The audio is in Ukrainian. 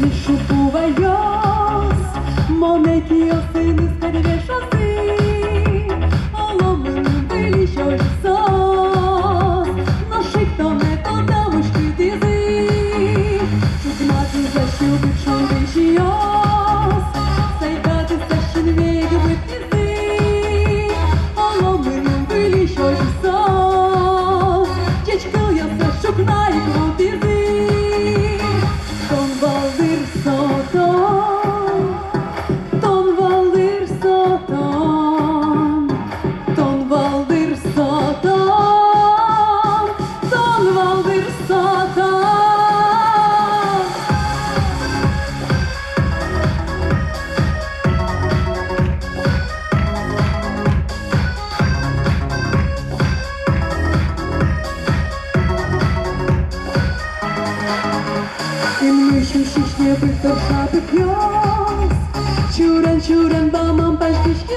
безлішу бувайос, монеті осини скарвє шоси, оломину вилі, що й сос, ношик то не то дамочки тизи, чуть мати защубить шовичі йос, сайкати сащин вік витизи, оломину вилі, що й сос, чечкил я все шукна і крутизи. Ślicznie bych to szabych wios. Ciuren, ciuren, bo mam paździszki